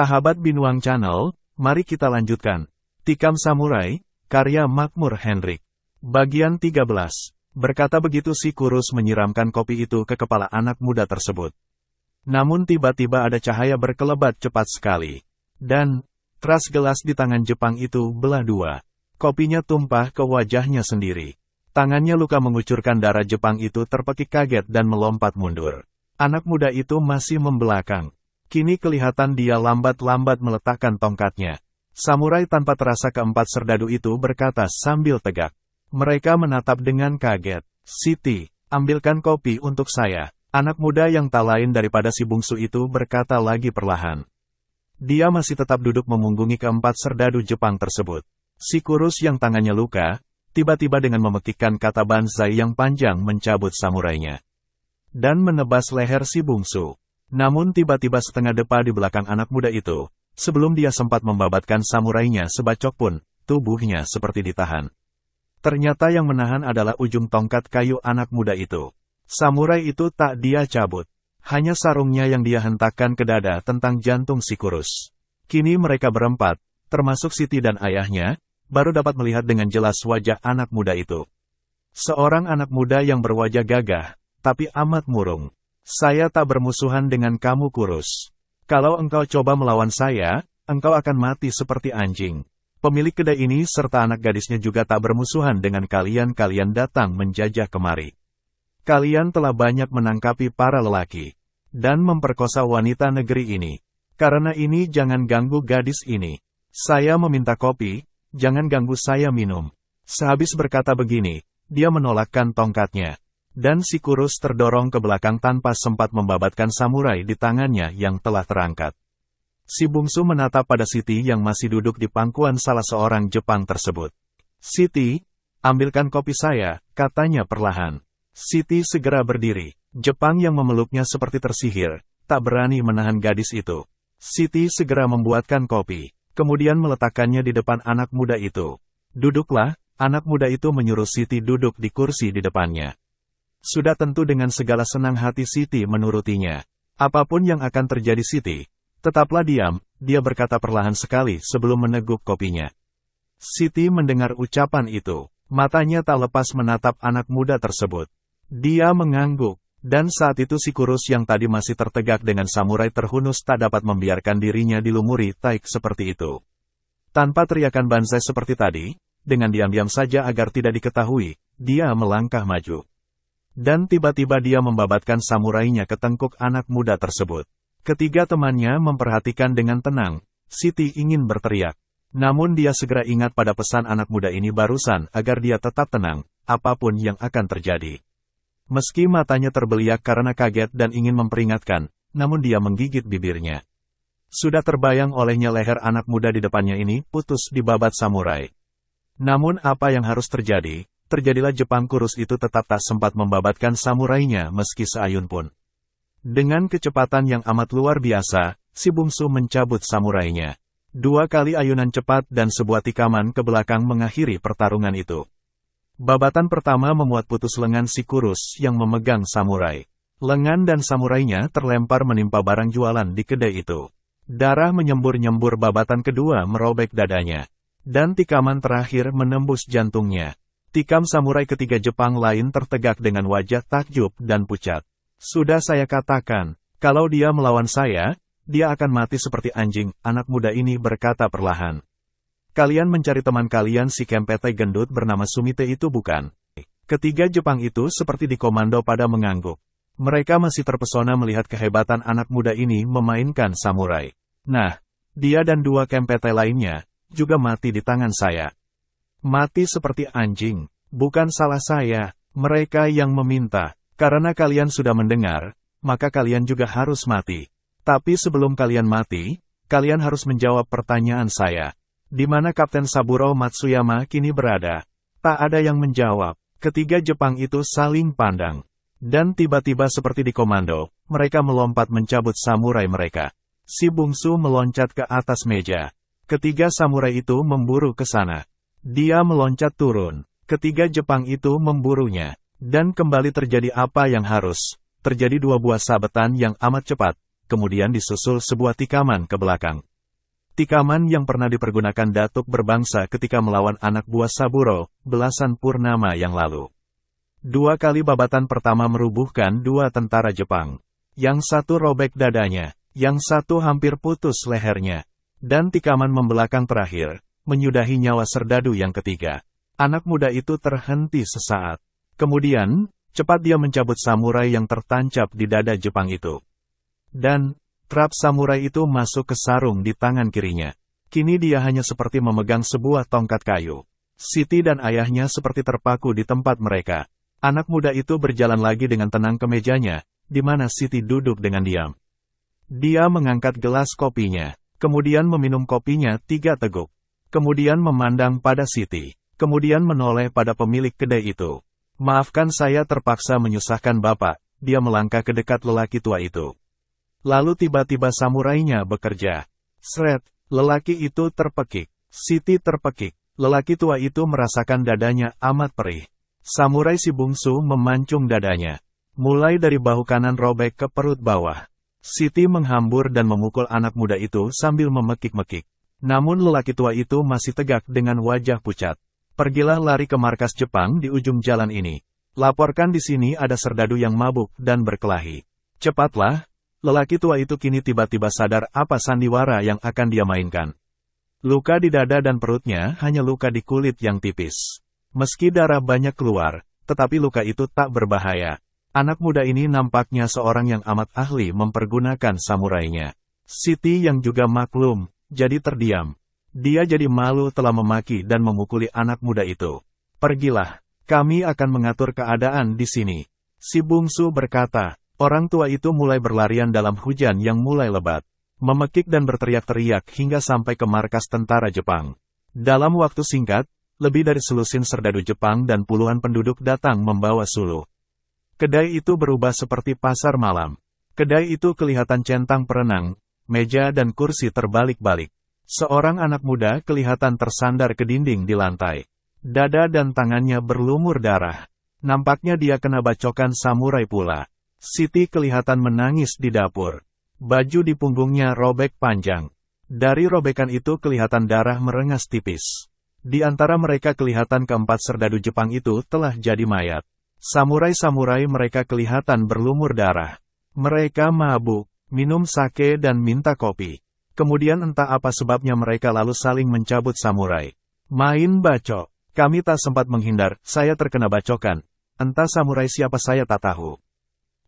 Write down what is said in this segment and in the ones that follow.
Sahabat Binuang Channel, mari kita lanjutkan. Tikam Samurai, karya Makmur Hendrik. Bagian 13. Berkata begitu si kurus menyiramkan kopi itu ke kepala anak muda tersebut. Namun tiba-tiba ada cahaya berkelebat cepat sekali. Dan, keras gelas di tangan Jepang itu belah dua. Kopinya tumpah ke wajahnya sendiri. Tangannya luka mengucurkan darah. Jepang itu terpekik kaget dan melompat mundur. Anak muda itu masih membelakang. Kini kelihatan dia lambat-lambat meletakkan tongkatnya. Samurai tanpa terasa keempat serdadu itu berkata sambil tegak. Mereka menatap dengan kaget. "Siti, ambilkan kopi untuk saya." Anak muda yang tak lain daripada si bungsu itu berkata lagi perlahan. Dia masih tetap duduk memunggungi keempat serdadu Jepang tersebut. Si kurus yang tangannya luka, tiba-tiba dengan memekikkan kata banzai yang panjang mencabut samurainya. Dan menebas leher si bungsu. Namun tiba-tiba setengah depa di belakang anak muda itu, sebelum dia sempat membabatkan samurainya sebacok pun, tubuhnya seperti ditahan. Ternyata yang menahan adalah ujung tongkat kayu anak muda itu. Samurai itu tak dia cabut. Hanya sarungnya yang dia hentakkan ke dada tentang jantung si kurus. Kini mereka berempat, termasuk Siti dan ayahnya, baru dapat melihat dengan jelas wajah anak muda itu. Seorang anak muda yang berwajah gagah, tapi amat murung. "Saya tak bermusuhan dengan kamu kurus. Kalau engkau coba melawan saya, engkau akan mati seperti anjing." Pemilik kedai ini serta anak gadisnya juga tak bermusuhan dengan kalian datang menjajah kemari. Kalian telah banyak menangkapi para lelaki, dan memperkosa wanita negeri ini. Karena ini jangan ganggu gadis ini. Saya meminta kopi, jangan ganggu saya minum. Sehabis berkata begini, dia menolakkan tongkatnya. Dan si kurus terdorong ke belakang tanpa sempat membabatkan samurai di tangannya yang telah terangkat. Si bungsu menatap pada Siti yang masih duduk di pangkuan salah seorang Jepang tersebut. "Siti, ambilkan kopi saya," katanya perlahan. Siti segera berdiri. Jepang yang memeluknya seperti tersihir, tak berani menahan gadis itu. Siti segera membuatkan kopi, kemudian meletakkannya di depan anak muda itu. "Duduklah," anak muda itu menyuruh Siti duduk di kursi di depannya. Sudah tentu dengan segala senang hati Siti menurutinya. "Apapun yang akan terjadi Siti, tetaplah diam," dia berkata perlahan sekali sebelum meneguk kopinya. Siti mendengar ucapan itu, matanya tak lepas menatap anak muda tersebut. Dia mengangguk, dan saat itu si kurus yang tadi masih tertegak dengan samurai terhunus tak dapat membiarkan dirinya dilumuri taik seperti itu. Tanpa teriakan banzai seperti tadi, dengan diam-diam saja agar tidak diketahui, dia melangkah maju. Dan tiba-tiba dia membabatkan samurainya ke tengkuk anak muda tersebut. Ketiga temannya memperhatikan dengan tenang. Siti ingin berteriak. Namun dia segera ingat pada pesan anak muda ini barusan agar dia tetap tenang, apapun yang akan terjadi. Meski matanya terbeliak karena kaget dan ingin memperingatkan, namun dia menggigit bibirnya. Sudah terbayang olehnya leher anak muda di depannya ini putus dibabat samurai. Namun apa yang harus terjadi? Terjadilah. Jepang kurus itu tetap tak sempat membabatkan samurainya meski seayun pun. Dengan kecepatan yang amat luar biasa, si bungsu mencabut samurainya. 2 kali ayunan cepat dan sebuah tikaman ke belakang mengakhiri pertarungan itu. Babatan pertama memuat putus lengan si kurus yang memegang samurai. Lengan dan samurainya terlempar menimpa barang jualan di kedai itu. Darah menyembur-nyembur. Babatan kedua merobek dadanya. Dan tikaman terakhir menembus jantungnya. Tikam samurai ketiga Jepang lain tertegak dengan wajah takjub dan pucat. "Sudah saya katakan, kalau dia melawan saya, dia akan mati seperti anjing," anak muda ini berkata perlahan. "Kalian mencari teman kalian si kempete gendut bernama Sumite itu bukan?" Ketiga Jepang itu seperti dikomando pada mengangguk. Mereka masih terpesona melihat kehebatan anak muda ini memainkan samurai. "Nah, dia dan 2 kempete lainnya, juga mati di tangan saya. Mati seperti anjing, bukan salah saya, mereka yang meminta. Karena kalian sudah mendengar, maka kalian juga harus mati. Tapi sebelum kalian mati, kalian harus menjawab pertanyaan saya. Di mana Kapten Saburo Matsuyama kini berada?" Tak ada yang menjawab. Ketiga Jepang itu saling pandang. Dan tiba-tiba seperti dikomando, mereka melompat mencabut samurai mereka. Si bungsu meloncat ke atas meja. Ketiga samurai itu memburu ke sana. Dia meloncat turun. Ketiga Jepang itu memburunya. Dan kembali terjadi apa yang harus. Terjadi 2 buah sabetan yang amat cepat. Kemudian disusul sebuah tikaman ke belakang. Tikaman yang pernah dipergunakan Datuk berbangsa ketika melawan anak buah Saburo, belasan purnama yang lalu. 2 kali babatan pertama merubuhkan 2 tentara Jepang. Yang satu robek dadanya, yang satu hampir putus lehernya. Dan tikaman membelakang terakhir, menyudahi nyawa serdadu yang ketiga. Anak muda itu terhenti sesaat. Kemudian, cepat dia mencabut samurai yang tertancap di dada Jepang itu. Dan, trap samurai itu masuk ke sarung di tangan kirinya. Kini dia hanya seperti memegang sebuah tongkat kayu. Siti dan ayahnya seperti terpaku di tempat mereka. Anak muda itu berjalan lagi dengan tenang ke mejanya, di mana Siti duduk dengan diam. Dia mengangkat gelas kopinya, kemudian meminum kopinya 3 teguk. Kemudian memandang pada Siti, kemudian menoleh pada pemilik kedai itu. Maafkan saya terpaksa menyusahkan Bapak, dia melangkah ke dekat lelaki tua itu. Lalu tiba-tiba samurainya bekerja. Sret, lelaki itu terpekik. Siti terpekik. Lelaki tua itu merasakan dadanya amat perih. Samurai si bungsu memancung dadanya. Mulai dari bahu kanan robek ke perut bawah. Siti menghambur dan memukul anak muda itu sambil memekik-mekik. Namun lelaki tua itu masih tegak dengan wajah pucat. Pergilah lari ke markas Jepang di ujung jalan ini. Laporkan di sini ada serdadu yang mabuk dan berkelahi. Cepatlah, lelaki tua itu kini tiba-tiba sadar apa sandiwara yang akan dia mainkan. Luka di dada dan perutnya hanya luka di kulit yang tipis. Meski darah banyak keluar, tetapi luka itu tak berbahaya. Anak muda ini nampaknya seorang yang amat ahli mempergunakan samurainya. Siti yang juga maklum, jadi terdiam. Dia jadi malu telah memaki dan memukuli anak muda itu. Pergilah, kami akan mengatur keadaan di sini. Si bungsu berkata, orang tua itu mulai berlarian dalam hujan yang mulai lebat. Memekik dan berteriak-teriak hingga sampai ke markas tentara Jepang. Dalam waktu singkat, lebih dari selusin serdadu Jepang dan puluhan penduduk datang membawa suluh. Kedai itu berubah seperti pasar malam. Kedai itu kelihatan centang perenang, meja dan kursi terbalik-balik. Seorang anak muda kelihatan tersandar ke dinding di lantai. Dada dan tangannya berlumur darah. Nampaknya dia kena bacokan samurai pula. Siti kelihatan menangis di dapur. Baju di punggungnya robek panjang. Dari robekan itu kelihatan darah merengas tipis. Di antara mereka kelihatan keempat serdadu Jepang itu telah jadi mayat. Samurai-samurai mereka kelihatan berlumur darah. Mereka mabuk, minum sake dan minta kopi. Kemudian entah apa sebabnya mereka lalu saling mencabut samurai. Main bacok. Kami tak sempat menghindar, saya terkena bacokan. Entah samurai siapa saya tak tahu.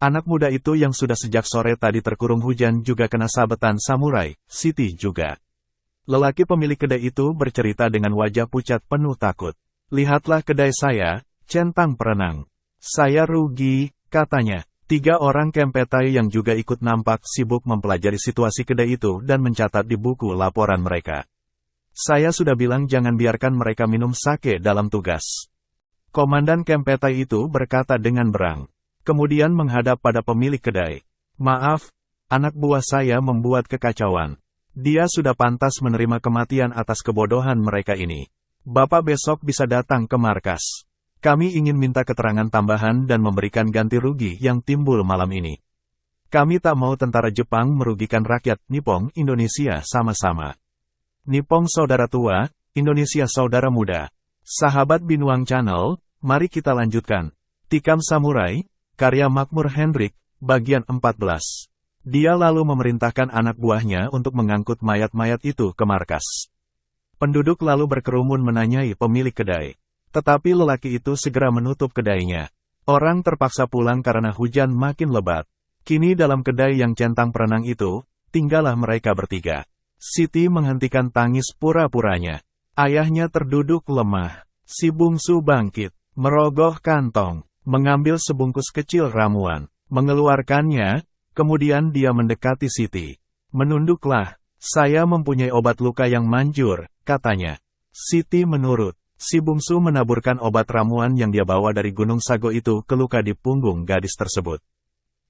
Anak muda itu yang sudah sejak sore tadi terkurung hujan juga kena sabetan samurai, Siti juga. Lelaki pemilik kedai itu bercerita dengan wajah pucat penuh takut. Lihatlah kedai saya, centang perenang. Saya rugi, katanya. 3 orang kempetai yang juga ikut nampak sibuk mempelajari situasi kedai itu dan mencatat di buku laporan mereka. Saya sudah bilang jangan biarkan mereka minum sake dalam tugas. Komandan kempetai itu berkata dengan berang. Kemudian menghadap pada pemilik kedai. Maaf, anak buah saya membuat kekacauan. Dia sudah pantas menerima kematian atas kebodohan mereka ini. Bapak besok bisa datang ke markas. Kami ingin minta keterangan tambahan dan memberikan ganti rugi yang timbul malam ini. Kami tak mau tentara Jepang merugikan rakyat Nippon Indonesia sama-sama. Nippon saudara tua, Indonesia saudara muda. Sahabat Binuang Channel, mari kita lanjutkan. Tikam Samurai, karya Makmur Hendrik, bagian 14. Dia lalu memerintahkan anak buahnya untuk mengangkut mayat-mayat itu ke markas. Penduduk lalu berkerumun menanyai pemilik kedai. Tetapi lelaki itu segera menutup kedainya. Orang terpaksa pulang karena hujan makin lebat. Kini dalam kedai yang centang perenang itu, tinggallah mereka bertiga. Siti menghentikan tangis pura-puranya. Ayahnya terduduk lemah. Si bungsu bangkit, merogoh kantong, mengambil sebungkus kecil ramuan, mengeluarkannya. Kemudian dia mendekati Siti. Menunduklah, saya mempunyai obat luka yang manjur, katanya. Siti menurut. Si bungsu menaburkan obat ramuan yang dia bawa dari Gunung Sago itu ke luka di punggung gadis tersebut.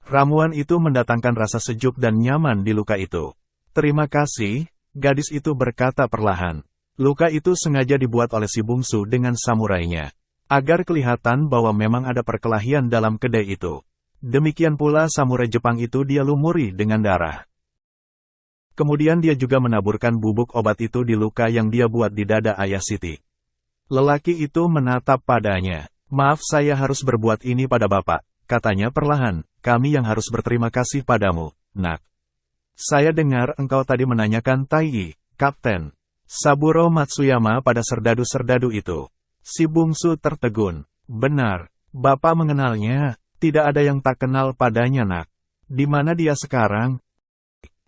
Ramuan itu mendatangkan rasa sejuk dan nyaman di luka itu. Terima kasih, gadis itu berkata perlahan. Luka itu sengaja dibuat oleh si bungsu dengan samurainya. Agar kelihatan bahwa memang ada perkelahian dalam kedai itu. Demikian pula samurai Jepang itu dia lumuri dengan darah. Kemudian dia juga menaburkan bubuk obat itu di luka yang dia buat di dada ayah Siti. Lelaki itu menatap padanya. Maaf, saya harus berbuat ini pada Bapak, katanya perlahan. Kami yang harus berterima kasih padamu, nak. Saya dengar engkau tadi menanyakan Taigi, Kapten Saburo Matsuyama pada serdadu-serdadu itu. Si bungsu tertegun. Benar, Bapak mengenalnya. Tidak ada yang tak kenal padanya, nak. Di mana dia sekarang?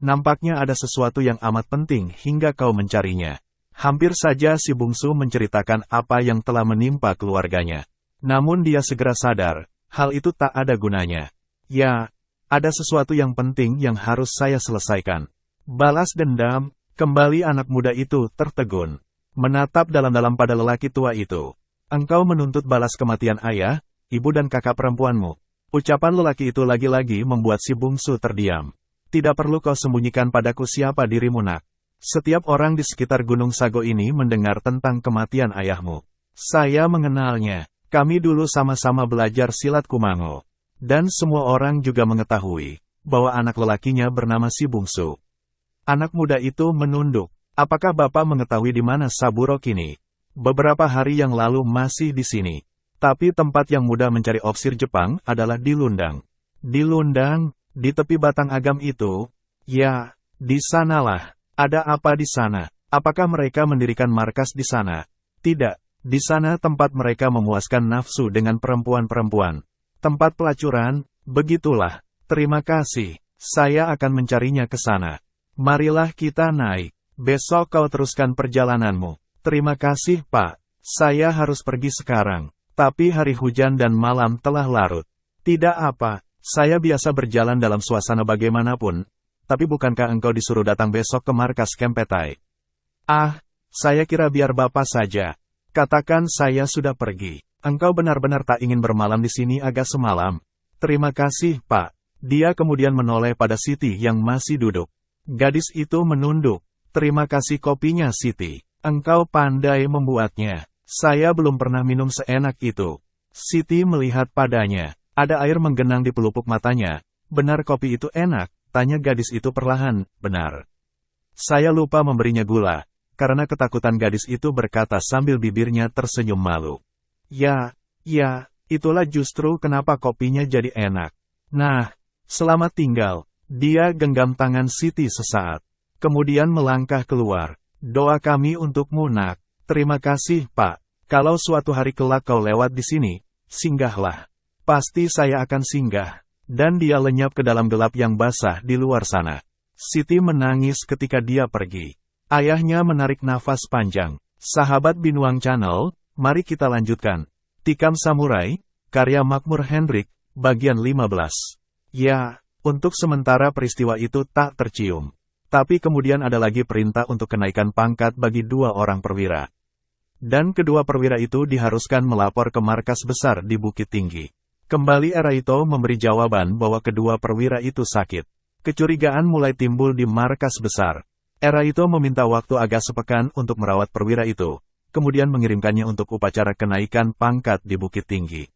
Nampaknya ada sesuatu yang amat penting hingga kau mencarinya. Hampir saja si bungsu menceritakan apa yang telah menimpa keluarganya. Namun dia segera sadar, hal itu tak ada gunanya. Ya, ada sesuatu yang penting yang harus saya selesaikan. Balas dendam, kembali anak muda itu tertegun. Menatap dalam-dalam pada lelaki tua itu. Engkau menuntut balas kematian ayah, ibu dan kakak perempuanmu. Ucapan lelaki itu lagi-lagi membuat si bungsu terdiam. Tidak perlu kau sembunyikan padaku siapa dirimu, nak. Setiap orang di sekitar Gunung Sago ini mendengar tentang kematian ayahmu. Saya mengenalnya. Kami dulu sama-sama belajar silat kumango. Dan semua orang juga mengetahui bahwa anak lelakinya bernama si bungsu. Anak muda itu menunduk. Apakah Bapak mengetahui di mana Saburo kini? Beberapa hari yang lalu masih di sini. Tapi tempat yang mudah mencari opsir Jepang adalah di Lundang. Di Lundang, di tepi batang agam itu? Ya, di sanalah. Ada apa di sana? Apakah mereka mendirikan markas di sana? Tidak, di sana tempat mereka memuaskan nafsu dengan perempuan-perempuan. Tempat pelacuran, begitulah. Terima kasih, saya akan mencarinya ke sana. Marilah kita naik. Besok kau teruskan perjalananmu. Terima kasih, Pak. Saya harus pergi sekarang. Tapi hari hujan dan malam telah larut. Tidak apa, saya biasa berjalan dalam suasana bagaimanapun. Tapi bukankah engkau disuruh datang besok ke markas Kempetai? Ah, saya kira biar Bapak saja. Katakan saya sudah pergi. Engkau benar-benar tak ingin bermalam di sini agak semalam. Terima kasih, Pak. Dia kemudian menoleh pada Siti yang masih duduk. Gadis itu menunduk. Terima kasih kopinya, Siti. Engkau pandai membuatnya. Saya belum pernah minum seenak itu. Siti melihat padanya. Ada air menggenang di pelupuk matanya. Benar kopi itu enak? Tanya gadis itu perlahan. Benar. Saya lupa memberinya gula. Karena ketakutan gadis itu berkata sambil bibirnya tersenyum malu. Ya, itulah justru kenapa kopinya jadi enak. Nah, selamat tinggal. Dia genggam tangan Siti sesaat. Kemudian melangkah keluar. Doa kami untukmu, nak. Terima kasih, Pak. Kalau suatu hari kelak kau lewat di sini, singgahlah. Pasti saya akan singgah. Dan dia lenyap ke dalam gelap yang basah di luar sana. Siti menangis ketika dia pergi. Ayahnya menarik nafas panjang. Sahabat Binuang Channel, mari kita lanjutkan. Tikam Samurai, karya Makmur Hendrik, bagian 15. Ya, untuk sementara peristiwa itu tak tercium. Tapi kemudian ada lagi perintah untuk kenaikan pangkat bagi 2 orang perwira. Dan kedua perwira itu diharuskan melapor ke markas besar di Bukit Tinggi. Kembali Eraito memberi jawaban bahwa kedua perwira itu sakit. Kecurigaan mulai timbul di markas besar. Eraito meminta waktu agak sepekan untuk merawat perwira itu, kemudian mengirimkannya untuk upacara kenaikan pangkat di Bukit Tinggi.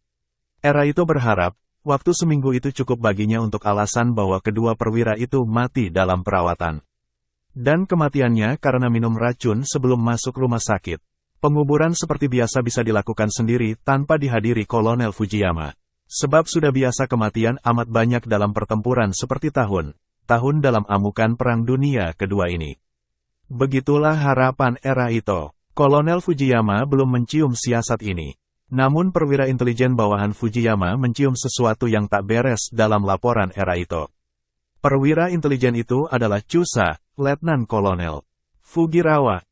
Eraito berharap, waktu seminggu itu cukup baginya untuk alasan bahwa kedua perwira itu mati dalam perawatan. Dan kematiannya karena minum racun sebelum masuk rumah sakit. Penguburan seperti biasa bisa dilakukan sendiri tanpa dihadiri Kolonel Fujiyama. Sebab sudah biasa kematian amat banyak dalam pertempuran seperti tahun dalam amukan Perang Dunia Kedua ini. Begitulah harapan Eraito. Kolonel Fujiyama belum mencium siasat ini. Namun perwira intelijen bawahan Fujiyama mencium sesuatu yang tak beres dalam laporan Eraito. Perwira intelijen itu adalah Chusa, Letnan Kolonel Fugirawa.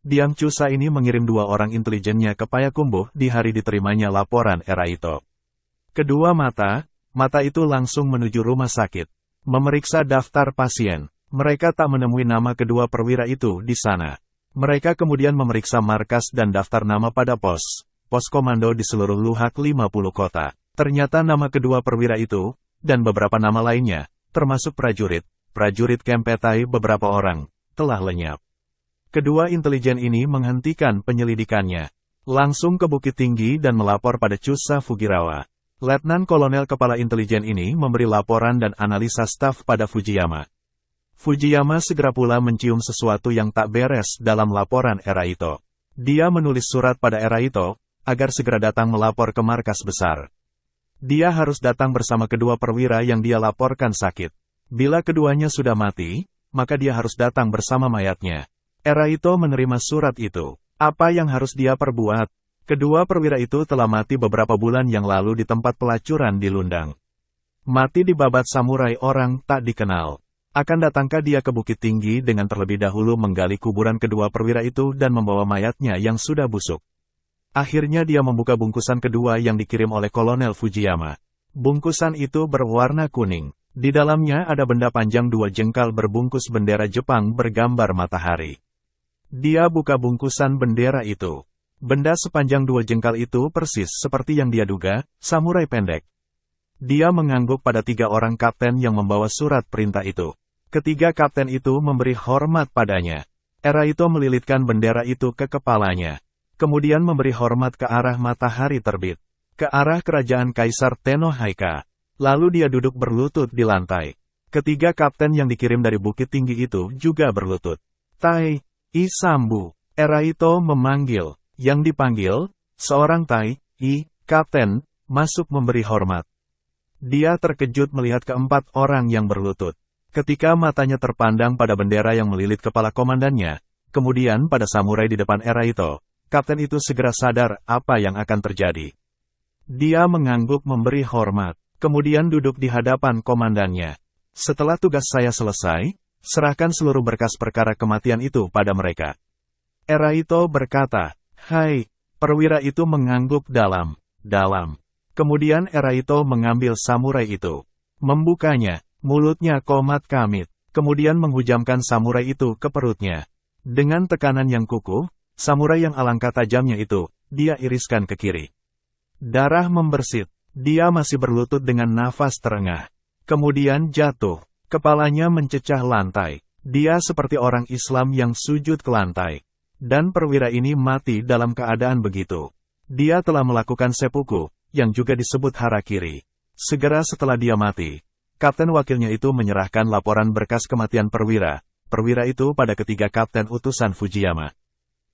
Diam Chusa ini mengirim 2 orang intelijennya ke Payakumbuh di hari diterimanya laporan Eraito. Kedua mata itu langsung menuju rumah sakit. Memeriksa daftar pasien. Mereka tak menemui nama kedua perwira itu di sana. Mereka kemudian memeriksa markas dan daftar nama pada pos komando di seluruh Luhak 50 kota. Ternyata nama kedua perwira itu, dan beberapa nama lainnya, termasuk prajurit Kempetai beberapa orang, telah lenyap. Kedua intelijen ini menghentikan penyelidikannya. Langsung ke Bukit Tinggi dan melapor pada Chusa Fugirawa. Letnan Kolonel Kepala Intelijen ini memberi laporan dan analisa staf pada Fujiyama. Fujiyama segera pula mencium sesuatu yang tak beres dalam laporan Eraito. Dia menulis surat pada Eraito, agar segera datang melapor ke markas besar. Dia harus datang bersama kedua perwira yang dia laporkan sakit. Bila keduanya sudah mati, maka dia harus datang bersama mayatnya. Eraito menerima surat itu. Apa yang harus dia perbuat? Kedua perwira itu telah mati beberapa bulan yang lalu di tempat pelacuran di Lundang. Mati di babat samurai orang tak dikenal. Akan datangkah dia ke Bukit Tinggi dengan terlebih dahulu menggali kuburan kedua perwira itu dan membawa mayatnya yang sudah busuk. Akhirnya dia membuka bungkusan kedua yang dikirim oleh Kolonel Fujiyama. Bungkusan itu berwarna kuning. Di dalamnya ada benda panjang 2 jengkal berbungkus bendera Jepang bergambar matahari. Dia buka bungkusan bendera itu. Benda sepanjang 2 jengkal itu persis seperti yang dia duga, samurai pendek. Dia mengangguk pada 3 orang kapten yang membawa surat perintah itu. Ketiga kapten itu memberi hormat padanya. Eraito melilitkan bendera itu ke kepalanya. Kemudian memberi hormat ke arah matahari terbit. Ke arah kerajaan Kaisar Tenno Haika. Lalu dia duduk berlutut di lantai. Ketiga kapten yang dikirim dari Bukit Tinggi itu juga berlutut. Tai, I Sambu. Eraito memanggil. Yang dipanggil, seorang Tai, I, kapten, masuk memberi hormat. Dia terkejut melihat keempat orang yang berlutut. Ketika matanya terpandang pada bendera yang melilit kepala komandannya, kemudian pada samurai di depan Eraito, kapten itu segera sadar apa yang akan terjadi. Dia mengangguk memberi hormat, kemudian duduk di hadapan komandannya. Setelah tugas saya selesai, serahkan seluruh berkas perkara kematian itu pada mereka. Eraito berkata, "Hai." Perwira itu mengangguk dalam. Kemudian Eraito mengambil samurai itu. Membukanya, mulutnya komat kamit. Kemudian menghujamkan samurai itu ke perutnya. Dengan tekanan yang kukuh, samurai yang alangkah tajamnya itu, dia iriskan ke kiri. Darah membersit. Dia masih berlutut dengan nafas terengah. Kemudian jatuh. Kepalanya mencecah lantai. Dia seperti orang Islam yang sujud ke lantai. Dan perwira ini mati dalam keadaan begitu. Dia telah melakukan seppuku, yang juga disebut harakiri. Segera setelah dia mati, kapten wakilnya itu menyerahkan laporan berkas kematian perwira itu pada ketiga kapten utusan Fujiyama.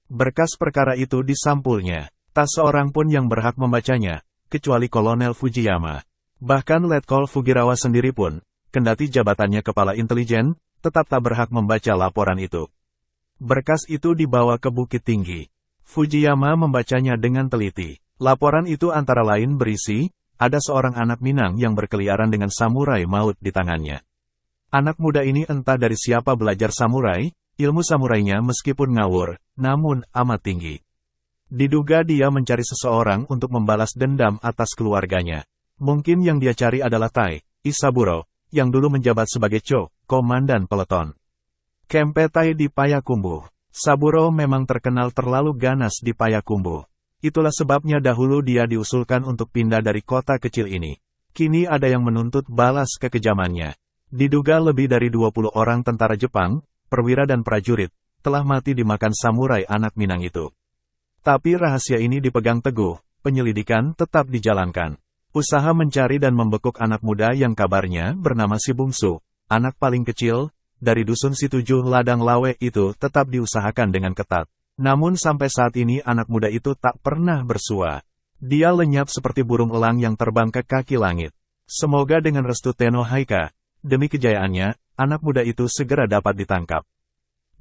Berkas perkara itu disampulnya. Tak seorang pun yang berhak membacanya, kecuali Kolonel Fujiyama. Bahkan Letkol Fugirawa sendiri pun, kendati jabatannya kepala intelijen, tetap tak berhak membaca laporan itu. Berkas itu dibawa ke Bukit Tinggi. Fujiyama membacanya dengan teliti. Laporan itu antara lain berisi, ada seorang anak Minang yang berkeliaran dengan samurai maut di tangannya. Anak muda ini entah dari siapa belajar samurai, ilmu samurainya meskipun ngawur, namun amat tinggi. Diduga dia mencari seseorang untuk membalas dendam atas keluarganya. Mungkin yang dia cari adalah Tai, Isaburo, yang dulu menjabat sebagai komandan peleton. Kempetai di Payakumbuh. Saburo memang terkenal terlalu ganas di Payakumbuh. Itulah sebabnya dahulu dia diusulkan untuk pindah dari kota kecil ini. Kini ada yang menuntut balas kekejamannya. Diduga lebih dari 20 orang tentara Jepang, perwira dan prajurit, telah mati dimakan samurai anak Minang itu. Tapi rahasia ini dipegang teguh, penyelidikan tetap dijalankan. Usaha mencari dan membekuk anak muda yang kabarnya bernama si Bungsu, anak paling kecil, dari dusun si 7 ladang lawe itu tetap diusahakan dengan ketat. Namun sampai saat ini anak muda itu tak pernah bersua. Dia lenyap seperti burung elang yang terbang ke kaki langit. Semoga dengan restu Tenno Haika, demi kejayaannya, anak muda itu segera dapat ditangkap.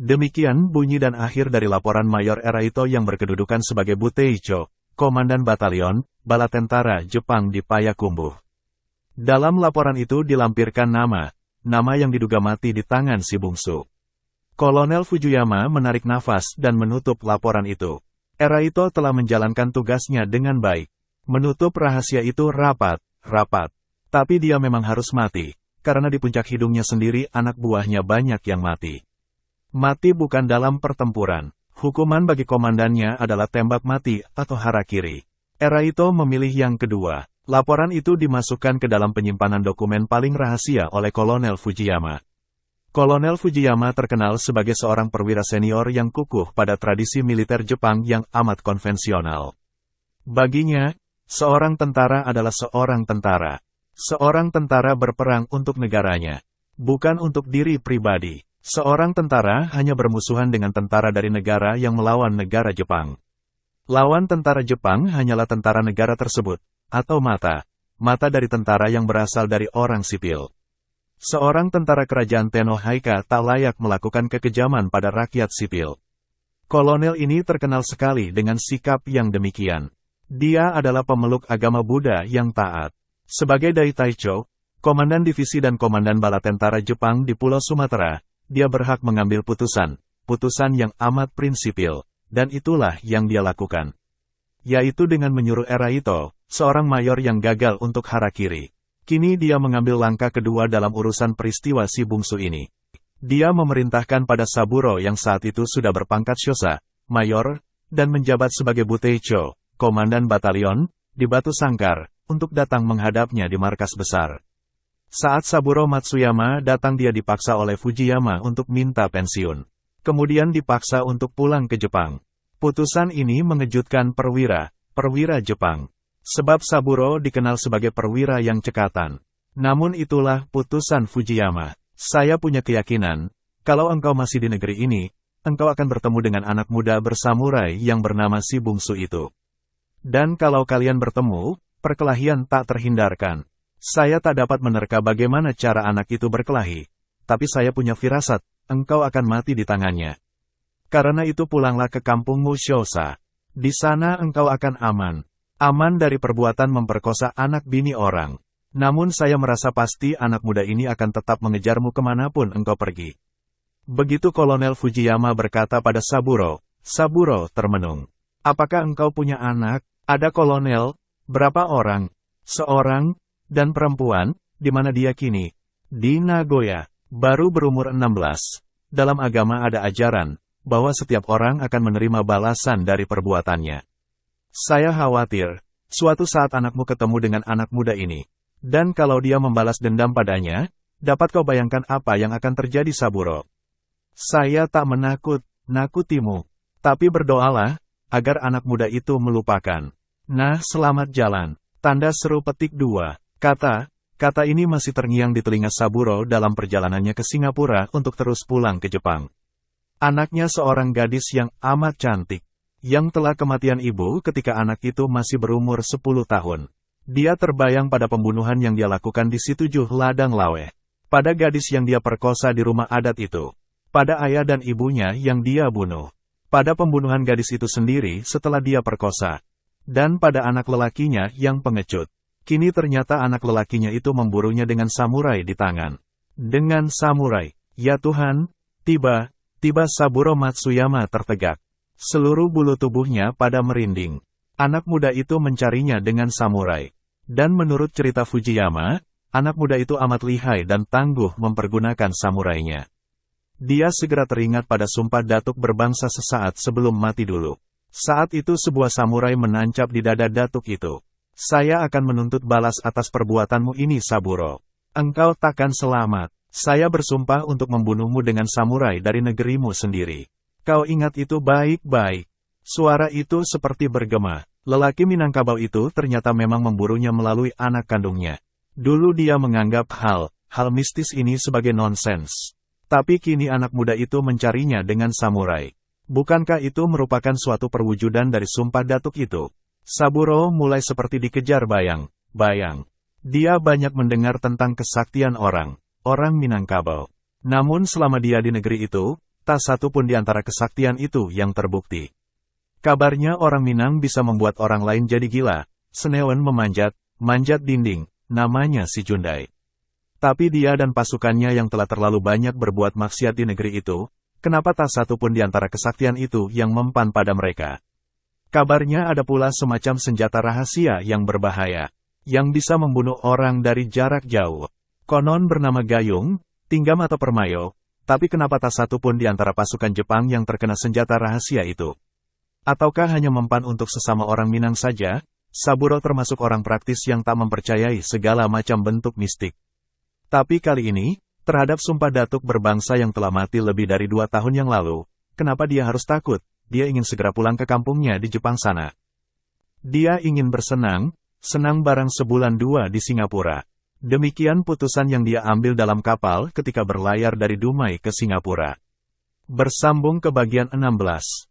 Demikian bunyi dan akhir dari laporan Mayor Eraito yang berkedudukan sebagai Buteicho, Komandan Batalion, Bala Tentara Jepang di Payakumbuh. Dalam laporan itu dilampirkan nama yang diduga mati di tangan si Bungsu. Kolonel Fujiyama menarik nafas dan menutup laporan itu. Eraito telah menjalankan tugasnya dengan baik. Menutup rahasia itu rapat. Tapi dia memang harus mati, karena di puncak hidungnya sendiri anak buahnya banyak yang mati. Mati bukan dalam pertempuran. Hukuman bagi komandannya adalah tembak mati atau harakiri. Eraito memilih yang kedua. Laporan itu dimasukkan ke dalam penyimpanan dokumen paling rahasia oleh Kolonel Fujiyama. Kolonel Fujiyama terkenal sebagai seorang perwira senior yang kukuh pada tradisi militer Jepang yang amat konvensional. Baginya, seorang tentara adalah seorang tentara. Seorang tentara berperang untuk negaranya. bukan untuk diri pribadi. Seorang tentara hanya bermusuhan dengan tentara dari negara yang melawan negara Jepang. Lawan tentara Jepang hanyalah tentara negara tersebut, atau mata dari tentara yang berasal dari orang sipil. Seorang tentara kerajaan Tenohaika tak layak melakukan kekejaman pada rakyat sipil. Kolonel ini terkenal sekali dengan sikap yang demikian. Dia adalah pemeluk agama Buddha yang taat. Sebagai Dai Taicho, komandan divisi dan komandan bala tentara Jepang di Pulau Sumatera, dia berhak mengambil putusan yang amat prinsipil, dan itulah yang dia lakukan. Yaitu dengan menyuruh Eraito, seorang mayor yang gagal untuk harakiri. Kini dia mengambil langkah kedua dalam urusan peristiwa si bungsu ini. Dia memerintahkan pada Saburo yang saat itu sudah berpangkat Shosa, mayor, dan menjabat sebagai Buteicho, komandan batalion, di Batu Sangkar, untuk datang menghadapnya di markas besar. Saat Saburo Matsuyama datang, dia dipaksa oleh Fujiyama untuk minta pensiun. Kemudian dipaksa untuk pulang ke Jepang. Putusan ini mengejutkan perwira Jepang. Sebab Saburo dikenal sebagai perwira yang cekatan. Namun itulah putusan Fujiyama. Saya punya keyakinan, kalau engkau masih di negeri ini, engkau akan bertemu dengan anak muda bersamurai yang bernama si bungsu itu. Dan kalau kalian bertemu, perkelahian tak terhindarkan. Saya tak dapat menerka bagaimana cara anak itu berkelahi, tapi saya punya firasat, engkau akan mati di tangannya. Karena itu pulanglah ke kampungmu Shosa. Di sana engkau akan aman. Aman dari perbuatan memperkosa anak bini orang. Namun saya merasa pasti anak muda ini akan tetap mengejarmu kemanapun engkau pergi. Begitu Kolonel Fujiyama berkata pada Saburo, Saburo termenung. Apakah engkau punya anak? Ada kolonel, berapa orang? Seorang, dan perempuan, di mana dia kini? Di Nagoya, baru berumur 16. Dalam agama ada ajaran, bahwa setiap orang akan menerima balasan dari perbuatannya. Saya khawatir, suatu saat anakmu ketemu dengan anak muda ini. Dan kalau dia membalas dendam padanya, dapat kau bayangkan apa yang akan terjadi Saburo. Saya tak menakutimu. Tapi berdoalah, agar anak muda itu melupakan. Nah, selamat jalan. Tanda seru petik 2. Kata ini masih terngiang di telinga Saburo dalam perjalanannya ke Singapura untuk terus pulang ke Jepang. Anaknya seorang gadis yang amat cantik. Yang telah kematian ibu ketika anak itu masih berumur 10 tahun. Dia terbayang pada pembunuhan yang dia lakukan di Si-7 Ladang Lawe. Pada gadis yang dia perkosa di rumah adat itu. Pada ayah dan ibunya yang dia bunuh. Pada pembunuhan gadis itu sendiri setelah dia perkosa. Dan pada anak lelakinya yang pengecut. Kini ternyata anak lelakinya itu memburunya dengan samurai di tangan. Dengan samurai, ya Tuhan, tiba Saburo Matsuyama tertegak. Seluruh bulu tubuhnya pada merinding. Anak muda itu mencarinya dengan samurai. Dan menurut cerita Fujiyama, anak muda itu amat lihai dan tangguh mempergunakan samurainya. Dia segera teringat pada sumpah datuk berbangsa sesaat sebelum mati dulu. Saat itu sebuah samurai menancap di dada datuk itu. Saya akan menuntut balas atas perbuatanmu ini Saburo. Engkau takkan selamat. Saya bersumpah untuk membunuhmu dengan samurai dari negerimu sendiri. Kau ingat itu baik-baik. Suara itu seperti bergema. Lelaki Minangkabau itu ternyata memang memburunya melalui anak kandungnya. Dulu dia menganggap hal mistis ini sebagai nonsens. Tapi kini anak muda itu mencarinya dengan samurai. Bukankah itu merupakan suatu perwujudan dari sumpah datuk itu? Saburo mulai seperti dikejar bayang. Dia banyak mendengar tentang kesaktian orang Minangkabau. Namun selama dia di negeri itu, tak satu pun di antara kesaktian itu yang terbukti. Kabarnya orang Minang bisa membuat orang lain jadi gila. Senewen manjat dinding, namanya si Jundai. Tapi dia dan pasukannya yang telah terlalu banyak berbuat maksiat di negeri itu, kenapa tak satu pun di antara kesaktian itu yang mempan pada mereka? Kabarnya ada pula semacam senjata rahasia yang berbahaya, yang bisa membunuh orang dari jarak jauh. Konon bernama Gayung, Tinggam atau Permayo, tapi kenapa tak satu pun di antara pasukan Jepang yang terkena senjata rahasia itu? Ataukah hanya mempan untuk sesama orang Minang saja? Saburo termasuk orang praktis yang tak mempercayai segala macam bentuk mistik. Tapi kali ini, terhadap sumpah datuk berbangsa yang telah mati lebih dari 2 tahun yang lalu, kenapa dia harus takut? Dia ingin segera pulang ke kampungnya di Jepang sana. Dia ingin senang barang sebulan 2 di Singapura. Demikian putusan yang dia ambil dalam kapal ketika berlayar dari Dumai ke Singapura. Bersambung ke bagian 16.